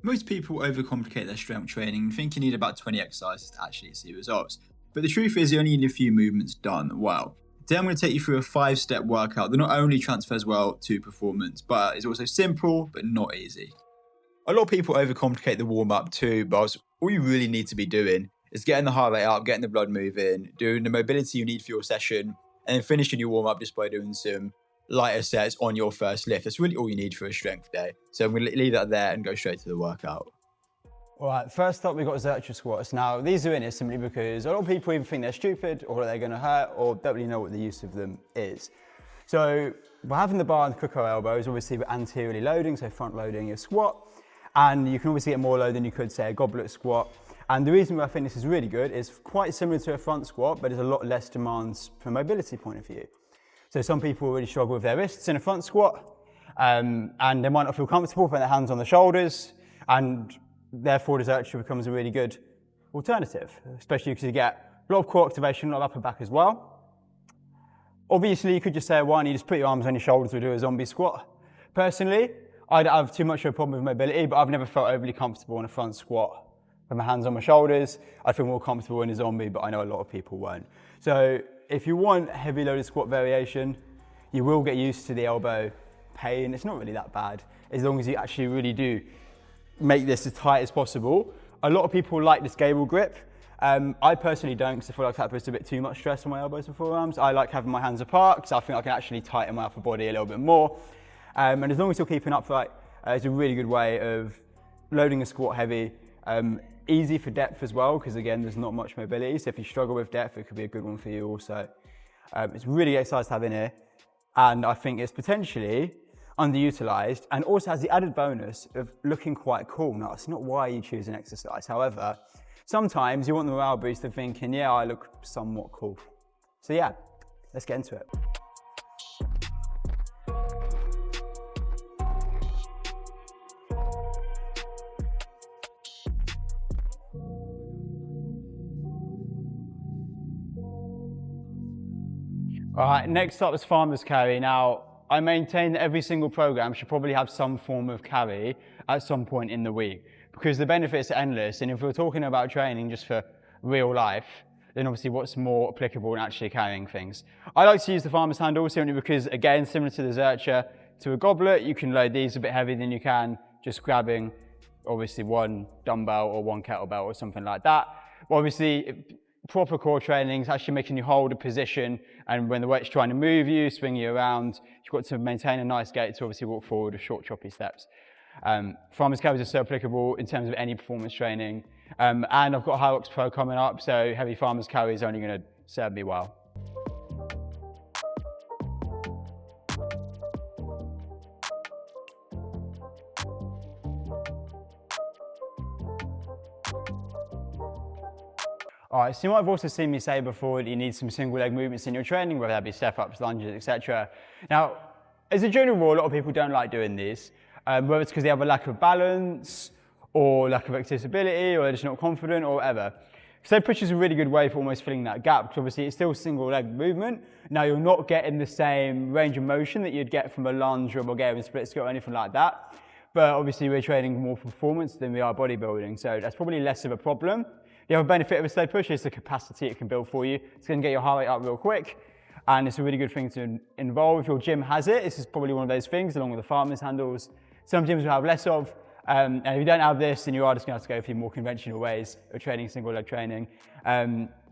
Most people overcomplicate their strength training and think you need about 20 exercises to actually see results. But the truth is, you only need a few movements done well. Today I'm going to take you through a 5-step workout that not only transfers well to performance, but is also simple but not easy. A lot of people overcomplicate the warm-up too, but all you really need to be doing is getting the heart rate up, getting the blood moving, doing the mobility you need for your session, and then finishing your warm-up just by doing some lighter sets on your first lift. That's really all you need for a strength day. So I'm going to leave that there and go straight to the workout. All right, first up we've got Zercher squats. Now these are in it simply because a lot of people either think they're stupid or they're going to hurt or don't really know what the use of them is. So we're having the bar and the cook elbows, obviously we're anteriorly loading, so front loading your squat. And you can obviously get more load than you could say a goblet squat. And the reason why I think this is really good is quite similar to a front squat, but there's a lot less demands from a mobility point of view. So some people really struggle with their wrists in a front squat, and they might not feel comfortable putting their hands on the shoulders, and therefore the Zercher becomes a really good alternative, especially because you get a lot of core activation, a lot of upper back as well. Obviously, you could just say, why don't you just put your arms on your shoulders or do a zombie squat? Personally, I don't have too much of a problem with mobility, but I've never felt overly comfortable in a front squat with my hands on my shoulders. I feel more comfortable in a zombie, but I know a lot of people won't. So if you want heavy loaded squat variation, you will get used to the elbow pain. It's not really that bad, as long as you actually really do make this as tight as possible. A lot of people like this gable grip. I personally don't, because I feel like that puts a bit too much stress on my elbows and forearms. I like having my hands apart, because I think I can actually tighten my upper body a little bit more. And as long as you're keeping upright, it's a really good way of loading a squat heavy. Easy for depth as well, because again, there's not much mobility. So if you struggle with depth, it could be a good one for you also. It's really good exercise to have in here. And I think it's potentially underutilized and also has the added bonus of looking quite cool. Now, it's not why you choose an exercise. However, sometimes you want the morale boost of thinking, yeah, I look somewhat cool. So yeah, let's get into it. All right, next up is farmer's carry. Now, I maintain that every single program should probably have some form of carry at some point in the week, because the benefits are endless. And if we're talking about training just for real life, then obviously what's more applicable in actually carrying things. I like to use the farmer's handle simply because, again, similar to the Zercher, to a goblet, you can load these a bit heavier than you can just grabbing obviously one dumbbell or one kettlebell or something like that. But obviously, proper core training is actually making you hold a position, and when the weight's trying to move you, swing you around, you've got to maintain a nice gait to obviously walk forward with short, choppy steps. Farmer's carries are so applicable in terms of any performance training. And I've got Hyrox Pro coming up, so heavy farmer's carry is only going to serve me well. All right, so you might have also seen me say before that you need some single leg movements in your training, whether that be step-ups, lunges, etc. Now, as a general rule, a lot of people don't like doing these, whether it's because they have a lack of balance or lack of accessibility or they're just not confident or whatever. Sled push is a really good way for almost filling that gap, because obviously it's still single leg movement. Now, you're not getting the same range of motion that you'd get from a lunge or a Bulgarian split squat or anything like that. But obviously we're training more for performance than we are bodybuilding, so that's probably less of a problem. The other benefit of a sled push is the capacity it can build for you. It's going to get your heart rate up real quick, and it's a really good thing to involve. If your gym has it, this is probably one of those things, along with the farmer's handles. Some gyms will have less of, and if you don't have this, then you are just going to have to go for more conventional ways of training, single leg training.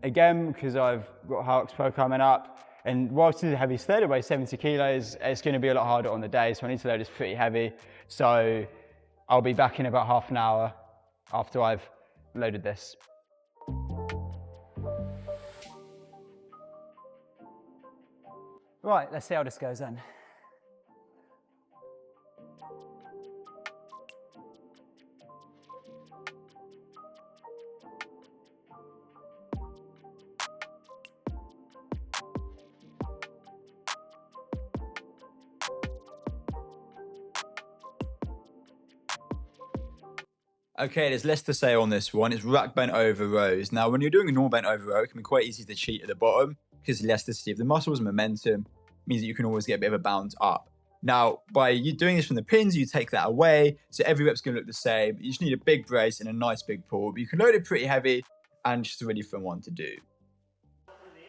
Again, because I've got Hyrox Pro coming up, and whilst it's a heavy sled, it weighs 70 kilos, it's going to be a lot harder on the day, so I need to load this pretty heavy. So I'll be back in about half an hour after I've loaded this. Right, let's see how this goes then. Okay, there's less to say on this one. It's rack bent over rows. Now, when you're doing a normal bent over row, it can be quite easy to cheat at the bottom because elasticity of the muscles and momentum means that you can always get a bit of a bounce up. Now, by you doing this from the pins, you take that away, so every rep's going to look the same. You just need a big brace and a nice big pull, but you can load it pretty heavy and just a really fun one to do.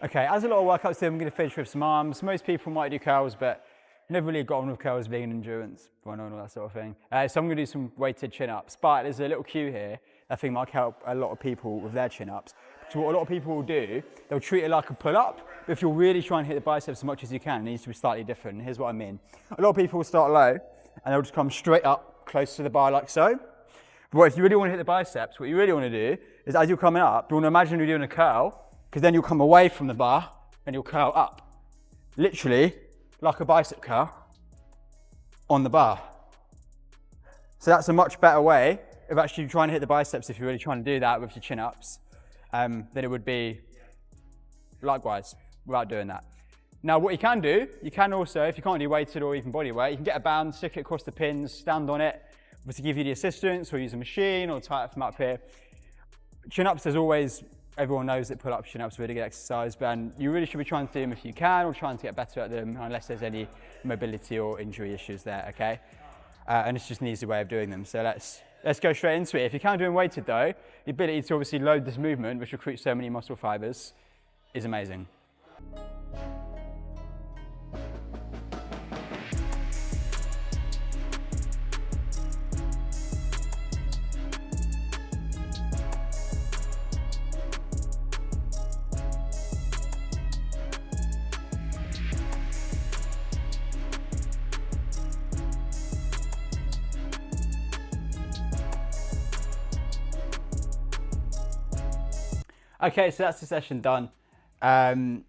Okay, as a lot of workouts do, I'm going to finish with some arms. Most people might do curls, but never really got on with curls being an endurance run and all that sort of thing. So I'm going to do some weighted chin-ups, but there's a little cue here I think might help a lot of people with their chin-ups. So what a lot of people will do, they'll treat it like a pull-up, but if you're really trying to hit the biceps as much as you can, it needs to be slightly different. And here's what I mean. A lot of people will start low, and they'll just come straight up, close to the bar like so. But if you really want to hit the biceps, what you really want to do is as you're coming up, you want to imagine you're doing a curl, because then you'll come away from the bar, and you'll curl up. Literally, like a bicep curl on the bar. So that's a much better way of actually trying to hit the biceps if you're really trying to do that with your chin-ups. Than it would be likewise without doing that. Now what you can do, you can also, if you can't do weighted or even body weight, you can get a band, stick it across the pins, stand on it, to give you the assistance, or use a machine, or tie it from up here. Chin-ups, as always, everyone knows that pull-ups, chin-ups are really good exercise, but you really should be trying to do them if you can, or trying to get better at them, unless there's any mobility or injury issues there, okay? And it's just an easy way of doing them. So let's go straight into it. If you can't do them weighted though, the ability to obviously load this movement, which recruits so many muscle fibers, is amazing. Okay, so that's the session done. And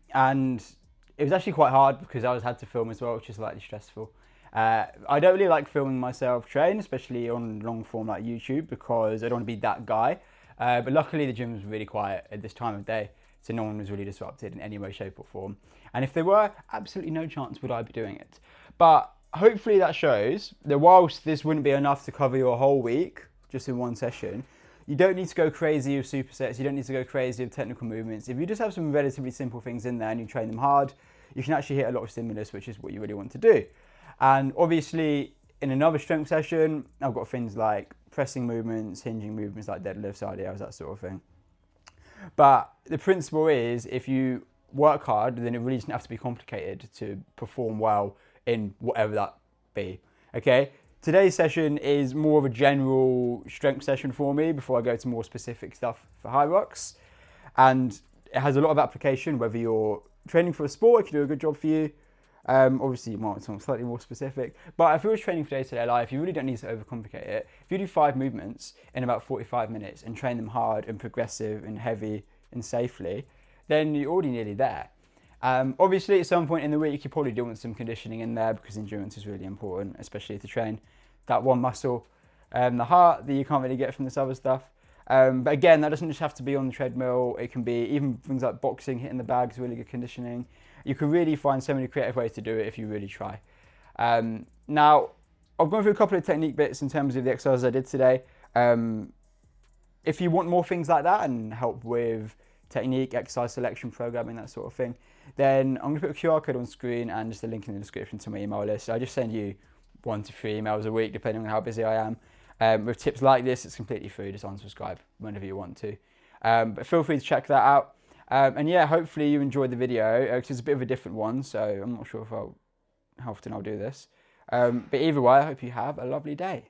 it was actually quite hard because I had to film as well, which is slightly stressful. I don't really like filming myself train, especially on long form like YouTube, because I don't want to be that guy. But luckily the gym was really quiet at this time of day, so no one was really disrupted in any way, shape or form. And if there were, absolutely no chance would I be doing it. But hopefully that shows that whilst this wouldn't be enough to cover your whole week, just in one session, you don't need to go crazy with supersets, you don't need to go crazy with technical movements. If you just have some relatively simple things in there and you train them hard, you can actually hit a lot of stimulus, which is what you really want to do. And obviously, in another strength session, I've got things like pressing movements, hinging movements like deadlifts, RDLs, that sort of thing. But the principle is, if you work hard, then it really doesn't have to be complicated to perform well in whatever that be, okay? Today's session is more of a general strength session for me before I go to more specific stuff for high rocks. And it has a lot of application, whether you're training for a sport, it can do a good job for you. Obviously you might want something slightly more specific, but if you're training for day-to-day life, you really don't need to overcomplicate it. If you do 5 movements in about 45 minutes and train them hard and progressive and heavy and safely, then you're already nearly there. Obviously at some point in the week you probably do want some conditioning in there because endurance is really important, especially to train that one muscle, the heart, that you can't really get from this other stuff. But again, that doesn't just have to be on the treadmill. It can be even things like boxing, hitting the bag is really good conditioning. You can really find so many creative ways to do it if you really try. Now, I've gone through a couple of technique bits in terms of the exercises I did today. If you want more things like that and help with technique, exercise selection, programming, that sort of thing, then I'm going to put a QR code on screen and just a link in the description to my email list. I just send you 1 to 3 emails a week, depending on how busy I am. With tips like this, it's completely free. Just unsubscribe whenever you want to. But feel free to check that out. And yeah, hopefully you enjoyed the video, because it's a bit of a different one, so I'm not sure how often I'll do this. But either way, I hope you have a lovely day.